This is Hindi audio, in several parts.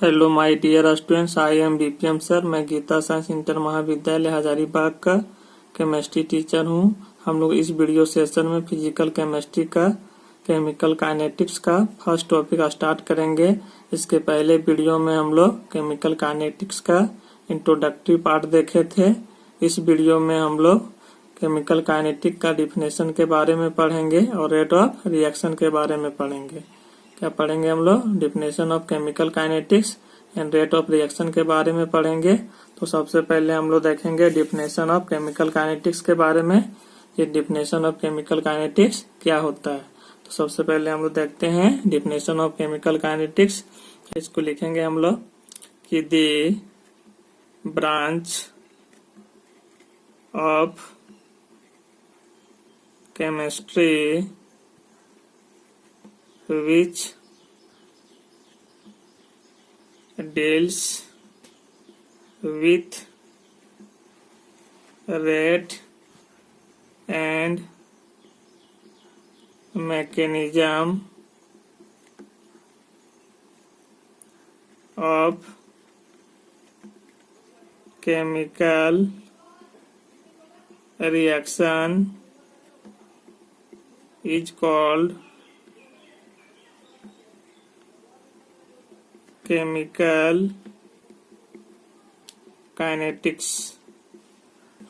Hello my dear students, I am BPM sir. मैं गीता साइंस इंटर महाविद्यालय हजारीबाग का केमिस्ट्री टीचर हूं। हम लोग इस वीडियो सेशन में फिजिकल केमिस्ट्री का केमिकल काइनेटिक्स का फर्स्ट टॉपिक स्टार्ट करेंगे। इसके पहले वीडियो में हम लोग केमिकल काइनेटिक्स का इंट्रोडक्टरी पार्ट देखे थे। इस वीडियो में हम लोग केमिकल काइनेटिक का डिफिनेशन के बारे में पढ़ेंगे और रेट ऑफ रिएक्शन के बारे में पढ़ेंगे। क्या पढ़ेंगे हम लोग? Definition of chemical kinetics and rate of reaction के बारे में पढ़ेंगे। तो सबसे पहले हम लोग देखेंगे डिफिनेशन ऑफ केमिकल काइनेटिक्स के बारे में। ये डिफिनेशन ऑफ केमिकल काइनेटिक्स क्या होता है? तो सबसे पहले हम लोग देखते हैं डिफिनेशन ऑफ केमिकल काइनेटिक्स। इसको लिखेंगे हम लोग कि the branch of chemistry which deals with rate and mechanism of chemical reaction is called chemical kinetics.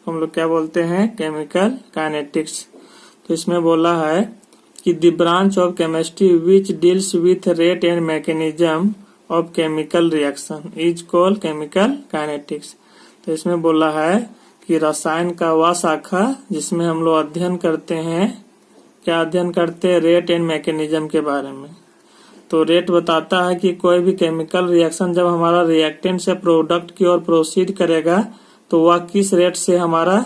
हम लोग क्या बोलते हैं? Chemical kinetics. तो इसमें बोला है कि the branch of chemistry which deals with rate and mechanism of chemical reaction is called chemical kinetics. तो इसमें बोला है कि रसायन का वह शाखा जिसमें हम लोग अध्ययन करते हैं, क्या अध्ययन करते हैं? रेट एंड मैकेनिज्म के बारे में। तो रेट बताता है कि कोई भी केमिकल रिएक्शन जब हमारा रिएक्टेंट से प्रोडक्ट की ओर प्रोसीड करेगा तो वह किस रेट से हमारा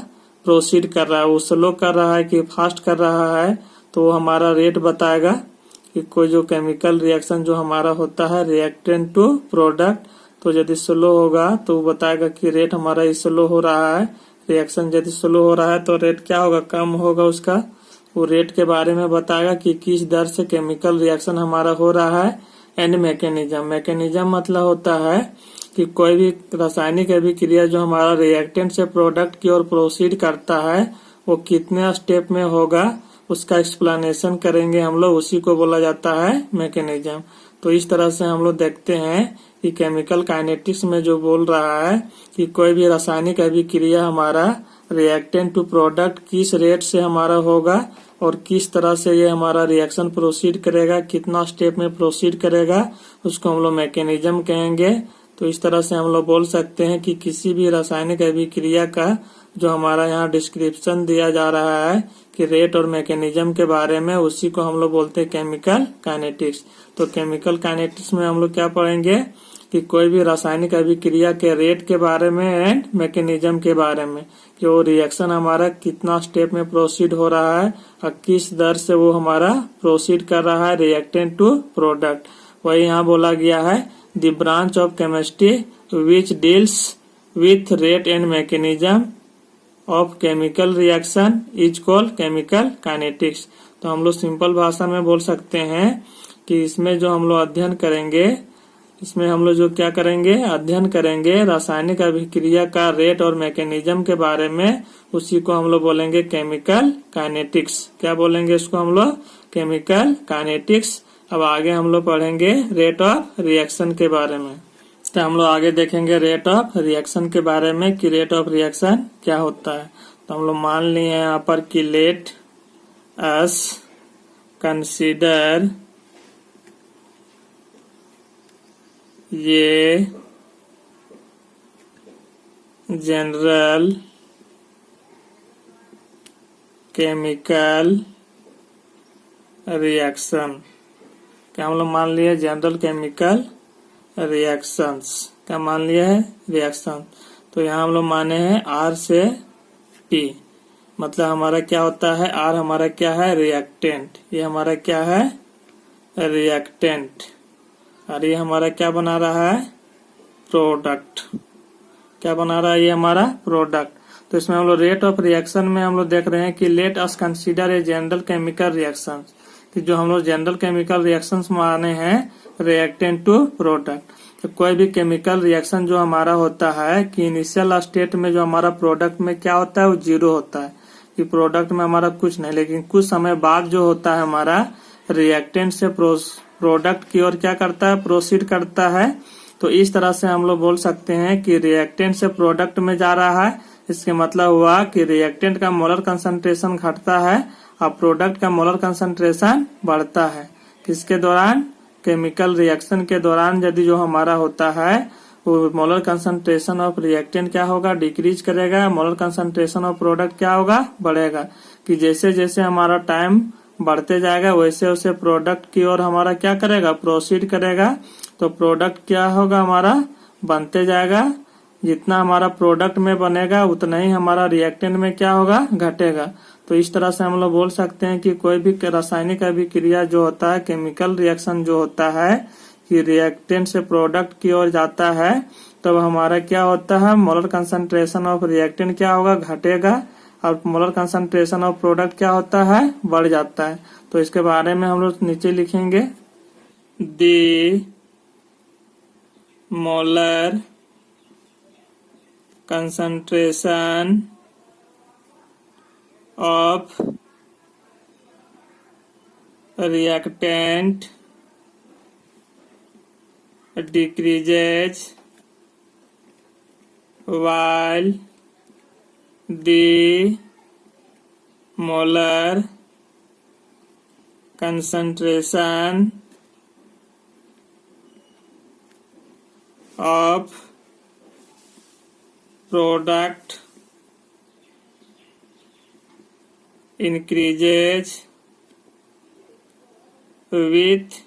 प्रोसीड कर रहा है, वो स्लो कर रहा है कि फास्ट कर रहा है, तो वो हमारा रेट बताएगा। कि कोई जो केमिकल रिएक्शन जो हमारा होता है रिएक्टेंट टू प्रोडक्ट, तो यदि स्लो होगा तो वो बताएगा कि रेट हमारा स्लो हो रहा है। रिएक्शन यदि स्लो हो रहा है तो रेट क्या होगा? कम होगा उसका। वो रेट के बारे में बताएगा कि किस दर से केमिकल रिएक्शन हमारा हो रहा है। एंड मैकेनिज्म मतलब होता है कि कोई भी रासायनिक अभिक्रिया जो हमारा रिएक्टेंट से प्रोडक्ट की ओर प्रोसीड करता है वो कितने स्टेप में होगा, उसका एक्सप्लेनेशन करेंगे हम लोग, उसी को बोला जाता है मैकेनिज्म। तो इस तरह से हम लोग देखते हैं कि केमिकल काइनेटिक्स में जो बोल रहा है कि कोई भी रासायनिक अभिक्रिया हमारा रिएक्टेंट टू प्रोडक्ट किस रेट से हमारा होगा और किस तरह से ये हमारा रिएक्शन प्रोसीड करेगा, कितना स्टेप में प्रोसीड करेगा, उसको हम लोग मैकेनिज्म कहेंगे। तो इस तरह से हम लोग बोल सकते हैं कि किसी भी रासायनिक अभिक्रिया का जो हमारा यहाँ डिस्क्रिप्शन दिया जा रहा है कि रेट और मैकेनिज्म के बारे में, उसी को हम लोग बोलते हैं केमिकल काइनेटिक्स। तो केमिकल काइनेटिक्स में हम लोग क्या पढ़ेंगे कि कोई भी रासायनिक अभिक्रिया के रेट के बारे में एंड मैकेनिज्म के बारे में, कि वो रिएक्शन हमारा कितना स्टेप में प्रोसीड हो रहा है और किस दर से वो हमारा प्रोसीड कर रहा है रिएक्टेंट टू प्रोडक्ट। वही यहाँ बोला गया है the branch of chemistry which deals with rate and mechanism of chemical reaction is called chemical kinetics. तो हम लोग सिंपल भाषा में बोल सकते हैं कि इसमें जो हम लोग अध्ययन करेंगे, इसमें हम लोग जो क्या करेंगे? अध्ययन करेंगे रासायनिक अभिक्रिया का रेट और मैकेनिज्म के बारे में, उसी को हम लोग बोलेंगे केमिकल काइनेटिक्स। क्या बोलेंगे इसको हम लोग? Chemical kinetics. अब आगे हम लोग पढ़ेंगे रेट ऑफ रिएक्शन के बारे में। तो हम लोग आगे देखेंगे रेट ऑफ रिएक्शन के बारे में कि रेट ऑफ रिएक्शन क्या होता है। तो हम लोग मान लिए यहाँ पर कि लेट अस कंसीडर ये जनरल केमिकल रिएक्शन। क्या हम लोग मान लिए? General chemical reactions. क्या मान लिया है? रिएक्शन। तो यहाँ हम लोग माने हैं R से P, मतलब हमारा क्या होता है? R हमारा क्या है? रिएक्टेंट। ये हमारा क्या है? रिएक्टेंट। और ये हमारा क्या बना रहा है? प्रोडक्ट। क्या बना रहा है? ये हमारा प्रोडक्ट। तो इसमें हम लोग रेट ऑफ रिएक्शन में हम लोग देख रहे हैं कि let us consider a general chemical reaction, कि जो हम लोग जनरल केमिकल रिएक्शंस माने हैं रिएक्टेंट टू प्रोडक्ट। तो कोई भी केमिकल रिएक्शन जो हमारा होता है कि इनिशियल स्टेट में जो हमारा प्रोडक्ट में क्या होता है वो जीरो होता है कि प्रोडक्ट में हमारा कुछ नहीं, लेकिन कुछ समय बाद जो होता है हमारा रिएक्टेंट से प्रोडक्ट की ओर क्या करता है, प्रोसीड करता है। तो इस तरह से हम लोग बोल सकते हैं कि रिएक्टेंट से प्रोडक्ट में जा रहा है, इसके मतलब हुआ कि रिएक्टेंट का मोलर कंसंट्रेशन घटता है और प्रोडक्ट का मोलर कंसंट्रेशन बढ़ता है। किसके दौरान, केमिकल रिएक्शन के दौरान यदि जो हमारा होता है वो मोलर कंसंट्रेशन ऑफ रिएक्टेंट क्या होगा, डिक्रीज करेगा, मोलर कंसंट्रेशन ऑफ प्रोडक्ट क्या होगा, बढ़ेगा। कि जैसे जैसे हमारा टाइम बढ़ते जाएगा वैसे वैसे प्रोडक्ट की ओर हमारा क्या करेगा, प्रोसीड करेगा। तो प्रोडक्ट क्या होगा, हमारा बनते जाएगा। जितना हमारा प्रोडक्ट में बनेगा उतना ही हमारा रिएक्टेंट में क्या होगा, घटेगा। तो इस तरह से हम लोग बोल सकते हैं कि कोई भी रासायनिक अभिक्रिया जो होता है, केमिकल रिएक्शन जो होता है कि रिएक्टेंट से प्रोडक्ट की ओर जाता है, तब हमारा क्या होता है, मोलर कंसंट्रेशन ऑफ रिएक्टेंट क्या होगा, घटेगा और मोलर कंसंट्रेशन ऑफ प्रोडक्ट क्या होता है, बढ़ जाता है। तो इसके बारे में हम लोग नीचे लिखेंगे, the molar concentration of reactant decreases while the molar concentration of product increases with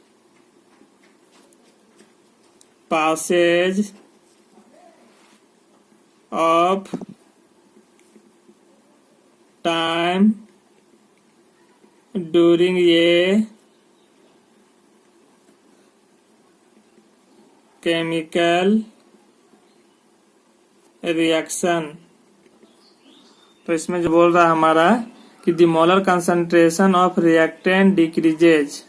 passage of time during a chemical reaction। तो इसमें जो बोल रहा है हमारा कि the molar concentration of reactant decreases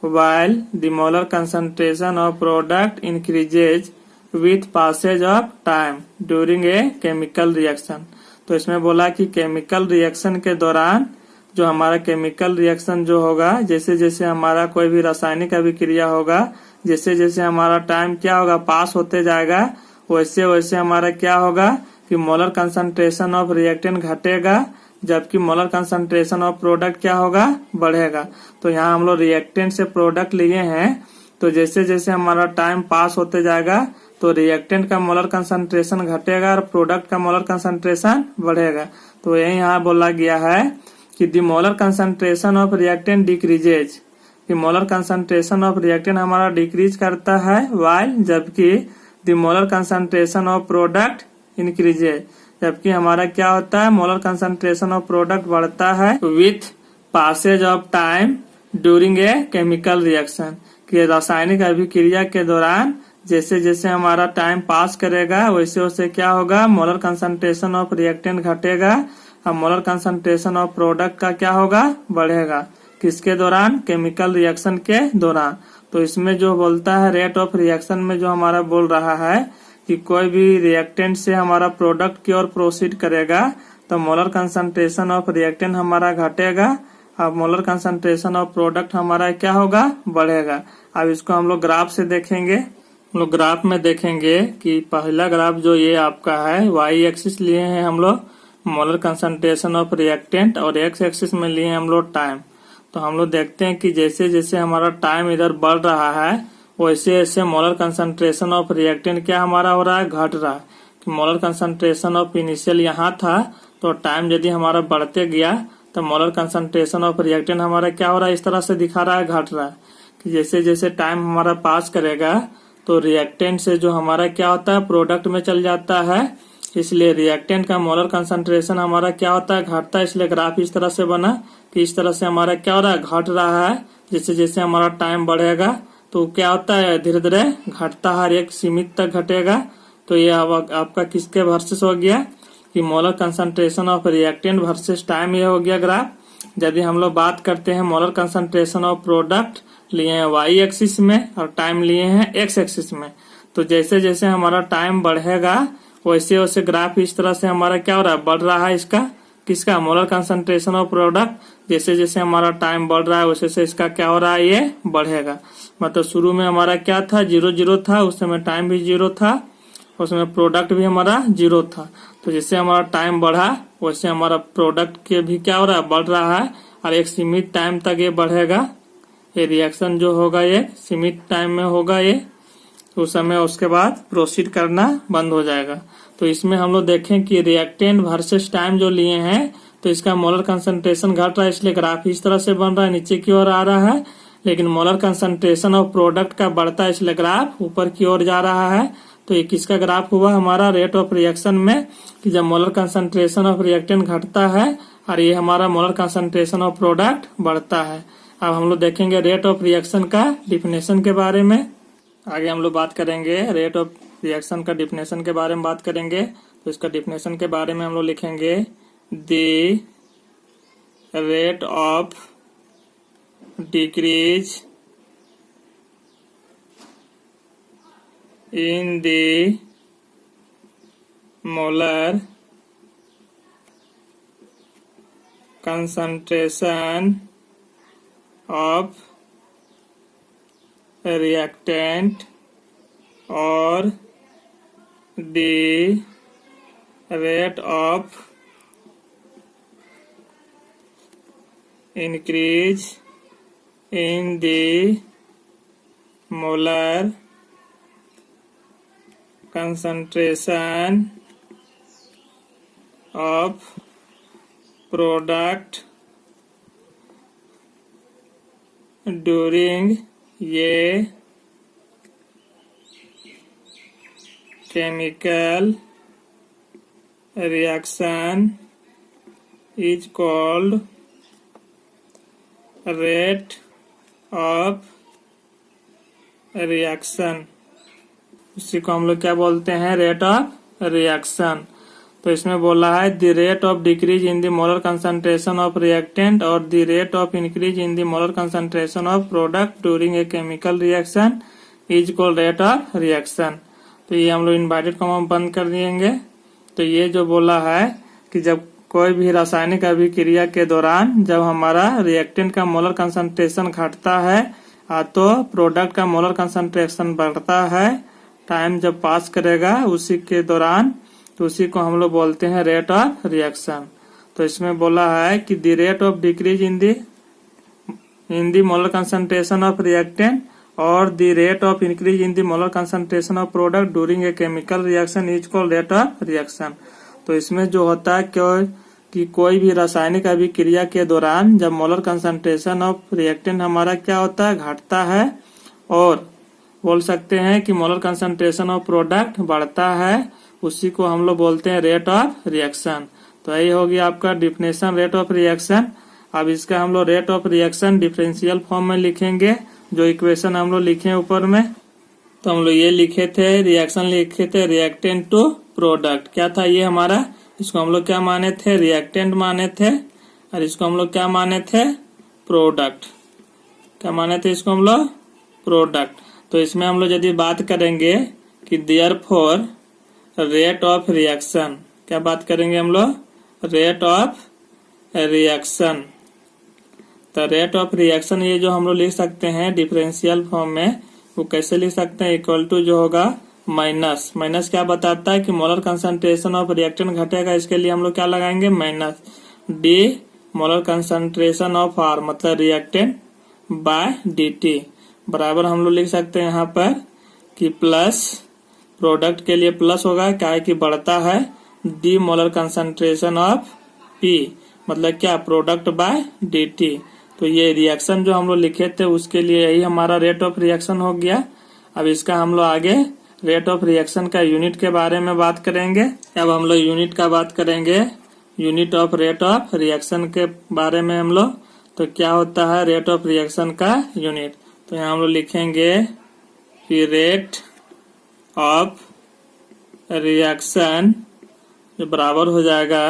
while the molar concentration of product increases with passage of time during a chemical reaction। तो इसमें बोला कि केमिकल रिएक्शन के दौरान जो हमारा केमिकल रिएक्शन जो होगा, जैसे जैसे हमारा कोई भी रासायनिक अभिक्रिया होगा, जैसे जैसे हमारा टाइम क्या होगा, पास होते जाएगा, वैसे वैसे हमारा क्या होगा कि मोलर कंसंट्रेशन ऑफ रिएक्टेंट घटेगा, जबकि मोलर कंसंट्रेशन ऑफ प्रोडक्ट क्या होगा, बढ़ेगा। तो यहाँ हम लोग रिएक्टेंट से प्रोडक्ट लिए हैं, तो जैसे जैसे हमारा टाइम पास होते जाएगा तो रिएक्टेंट का मोलर कंसंट्रेशन घटेगा और प्रोडक्ट का मोलर कंसंट्रेशन बढ़ेगा। तो यही यहाँ बोला गया है कि the molar concentration of reactant decreases, कि मोलर कंसंट्रेशन ऑफ रिएक्टेंट हमारा डिक्रीज करता है वाइल, जबकि the molar concentration of product increases, जबकि हमारा क्या होता है, मोलर कंसंट्रेशन ऑफ प्रोडक्ट बढ़ता है with passage of time during a chemical reaction, कि रासायनिक अभिक्रिया के दौरान जैसे जैसे हमारा टाइम पास करेगा वैसे वैसे क्या होगा, मोलर कंसंट्रेशन ऑफ रिएक्टेंट घटेगा और मोलर कंसंट्रेशन ऑफ प्रोडक्ट का क्या होगा, बढ़ेगा। किसके दौरान, केमिकल रिएक्शन के दौरान। तो इसमें जो बोलता है रेट ऑफ रिएक्शन में जो हमारा बोल रहा है कि कोई भी रिएक्टेंट से हमारा प्रोडक्ट की ओर प्रोसीड करेगा तो मोलर कंसंट्रेशन ऑफ रिएक्टेंट हमारा घटेगा और मोलर कंसंट्रेशन ऑफ प्रोडक्ट हमारा क्या होगा, बढ़ेगा। अब इसको हम लोग ग्राफ से देखेंगे। हम लोग ग्राफ में देखेंगे कि पहला ग्राफ जो ये आपका है, वाई एक्सिस लिए हैं हम लोग मोलर कंसंट्रेशन ऑफ रिएक्टेंट और एक्स एक्सिस में लिए हैं हम लोग टाइम। तो हम लोग देखते हैं कि जैसे जैसे हमारा टाइम इधर बढ़ रहा है वैसे वैसे मोलर कंसंट्रेशन ऑफ रिएक्टेंट क्या हमारा हो रहा है, घट रहा है। कि मोलर कंसंट्रेशन ऑफ इनिशियल यहाँ था, तो टाइम यदि हमारा बढ़ते गया तो मोलर कंसंट्रेशन ऑफ रिएक्टेंट हमारा क्या हो रहा है, इस तरह से दिखा रहा है, घट रहा है। कि जैसे जैसे टाइम हमारा पास करेगा तो रिएक्टेंट से जो हमारा क्या होता है, प्रोडक्ट में चल जाता है, इसलिए रिएक्टेंट का मोलर कंसंट्रेशन हमारा क्या होता है, घटता है। इसलिए ग्राफ इस तरह से बना कि इस तरह से हमारा क्या हो रहा है, घट रहा है। जैसे जैसे हमारा टाइम बढ़ेगा तो क्या होता है, धीरे धीरे घटता है, एक सीमित तक घटेगा। तो ये आपका किसके वर्सेस हो गया कि molar concentration of reactant versus time, ये हो गया ग्राफ। यदि हम लोग बात करते हैं मोलर कंसंट्रेशन ऑफ प्रोडक्ट लिए हैं वाई एक्सिस में और टाइम लिए हैं एक्स एक्सिस में, तो जैसे जैसे हमारा टाइम बढ़ेगा वैसे वैसे ग्राफ इस तरह से हमारा क्या हो रहा है, बढ़ रहा है। इसका किसका, मोलर कंसंट्रेशन ऑफ प्रोडक्ट। जैसे जैसे हमारा टाइम बढ़ रहा है वैसे वैसे इसका क्या हो रहा है, ये बढ़ेगा। मतलब शुरू में हमारा क्या था, 0 था, उस समय टाइम भी 0 था, उस समय प्रोडक्ट भी हमारा 0 था। तो जैसे हमारा टाइम बढ़ा वैसे हमारा प्रोडक्ट के भी क्या हो रहा है, बढ़ रहा है। और एक सीमित टाइम तक ये बढ़ेगा। ये रिएक्शन जो होगा ये सीमित टाइम में होगा ये, उस समय उसके बाद प्रोसीड करना बंद हो जाएगा। तो इसमें हम लोग देखें कि रिएक्टेंट वर्सेस टाइम जो लिए हैं तो इसका मोलर कंसंट्रेशन घट रहा है, इसलिए ग्राफ इस तरह से बन रहा है, नीचे की ओर आ रहा है। लेकिन मोलर कंसंट्रेशन ऑफ प्रोडक्ट का बढ़ता है इसलिए ग्राफ ऊपर की ओर जा रहा है। तो ये किसका ग्राफ हुआ हमारा, रेट ऑफ रिएक्शन में, कि जब मोलर कंसंट्रेशन ऑफ रिएक्टेंट घटता है और ये हमारा मोलर कंसंट्रेशन ऑफ प्रोडक्ट बढ़ता है। अब हम लोग देखेंगे रेट ऑफ रिएक्शन का डिफिनेशन के बारे में। आगे हम लोग बात करेंगे रेट ऑफ रिएक्शन का डिफिनेशन के बारे में बात करेंगे। तो इसका डिफिनेशन के बारे में हम लोग लिखेंगे the rate of decrease in the molar concentration of reactant or the rate of increase in the molar concentration of product during a chemical reaction is called rate of reaction। इसी को हम लोग क्या बोलते हैं, रेट ऑफ रिएक्शन। तो इसमें बोला है the rate of decrease in the molar concentration of reactant और the rate of increase in the molar concentration of product during a chemical reaction is called rate of reaction. तो ये हम लोग इनवर्टेड कॉमा बंद कर दिएंगे। तो ये जो बोला है कि जब कोई भी रासायनिक अभिक्रिया के दौरान जब हमारा रिएक्टेंट का मोलर कंसंट्रेशन घटता है तो प्रोडक्ट का मोलर कंसंट्रेशन बढ़ता है, टाइम जब पास करेगा उसी के दौरान, तो उसी को हम लोग बोलते हैं रेट ऑफ रिएक्शन। तो इसमें बोला है कि the rate of decrease in the molar concentration of reactant और the rate of increase in the molar concentration of product during a chemical reaction is called rate of reaction. तो इसमें जो होता है कि कोई भी रासायनिक अभिक्रिया के दौरान जब मोलर कंसंट्रेशन ऑफ रिएक्टेंट हमारा क्या होता है, घटता है, और बोल सकते हैं कि मोलर कंसंट्रेशन ऑफ प्रोडक्ट बढ़ता है, उसी को हम लोग बोलते हैं रेट ऑफ रिएक्शन। तो यही होगी आपका डिफिनेशन रेट ऑफ रिएक्शन। अब इसका हम लोग rate of reaction differential form में लिखेंगे, जो इक्वेशन हम लोग लिखे ऊपर में। तो हम लोग ये लिखे थे, रिएक्शन लिखे थे रिएक्टेंट टू प्रोडक्ट। क्या था ये हमारा, इसको हम लोग क्या माने थे, रिएक्टेंट माने थे, और इसको हम लोग क्या माने थे, प्रोडक्ट। क्या माने थे इसको हम लोग, प्रोडक्ट। तो इसमें हम लोग यदि बात करेंगे कि देयरफॉर रेट ऑफ रिएक्शन, क्या बात करेंगे हम लोग, रेट ऑफ रिएक्शन। तो रेट ऑफ रिएक्शन ये जो हम लोग लिख सकते हैं डिफरेंशियल फॉर्म में, वो कैसे लिख सकते हैं, इक्वल टू जो होगा माइनस। माइनस क्या बताता है कि मोलर कंसंट्रेशन ऑफ रिएक्टेंट घटेगा, इसके लिए हम लोग क्या लगाएंगे, minus d molar concentration of R, मतलब रिएक्टेंट बाय dt, बराबर हम लोग लिख सकते हैं यहाँ पर कि प्लस, प्रोडक्ट के लिए प्लस होगा, क्या है कि बढ़ता है, D molar concentration of P, मतलब क्या, प्रोडक्ट बाय dt। तो ये रिएक्शन जो हम लोग लिखे थे उसके लिए यही हमारा रेट ऑफ रिएक्शन हो गया। अब इसका हम लोग आगे रेट ऑफ रिएक्शन का यूनिट के बारे में बात करेंगे। अब हम लोग यूनिट का बात करेंगे, unit of rate of reaction के बारे में हम लोग। तो क्या होता है रेट ऑफ रिएक्शन का यूनिट, तो यहाँ हम लोग लिखेंगे कि रेट ऑफ रिएक्शन जो बराबर हो जाएगा,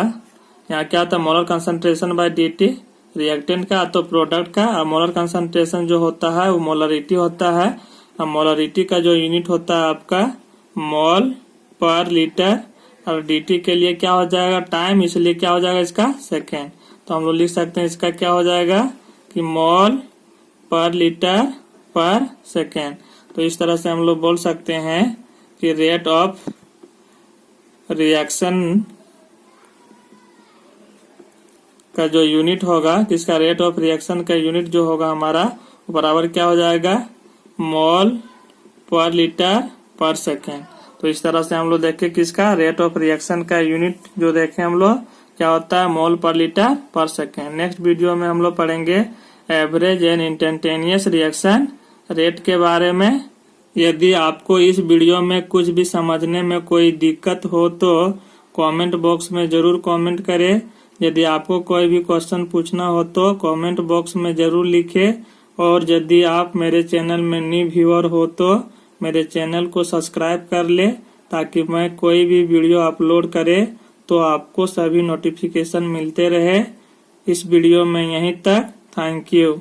यहाँ क्या था, molar concentration by dt reactant का, तो प्रोडक्ट का, और मोलर कंसंट्रेशन जो होता है वो मोलरिटी होता है, अब मोलरिटी का जो यूनिट होता है आपका मोल पर लीटर, और dt के लिए क्या हो जाएगा टाइम, इसलिए क्या हो जाएगा इसका सेकेंड। तो हम लोग लिख सकते हैं इसका क्या हो जाएगा कि मोल पर लीटर पर सेकेंड। तो इस तरह से हम लोग बोल सकते हैं कि रेट ऑफ रिएक्शन का जो यूनिट होगा, किसका रेट ऑफ रिएक्शन का यूनिट जो होगा हमारा वो बराबर क्या हो जाएगा मोल पर लीटर पर सेकेंड। तो इस तरह से हम लोग देखें किसका रेट ऑफ रिएक्शन का यूनिट जो देखें हम लोग क्या होता है मोल पर लीटर पर सेकेंड। नेक्स्ट वीडियो में हम लोग पढ़ेंगे average and instantaneous reaction rate के बारे में। यदि आपको इस वीडियो में कुछ भी समझने में कोई दिक्कत हो तो कमेंट बॉक्स में जरूर कमेंट करें। यदि आपको कोई भी क्वेश्चन पूछना हो तो कमेंट बॉक्स में जरूर लिखें। और यदि आप मेरे चैनल में न्यू व्यूअर हो तो मेरे चैनल को सब्सक्राइब कर ले, ताकि मैं कोई भी वीडियो अपलोड करे तो आपको सभी नोटिफिकेशन मिलते रहे। इस वीडियो में यहीं तक। Thank you.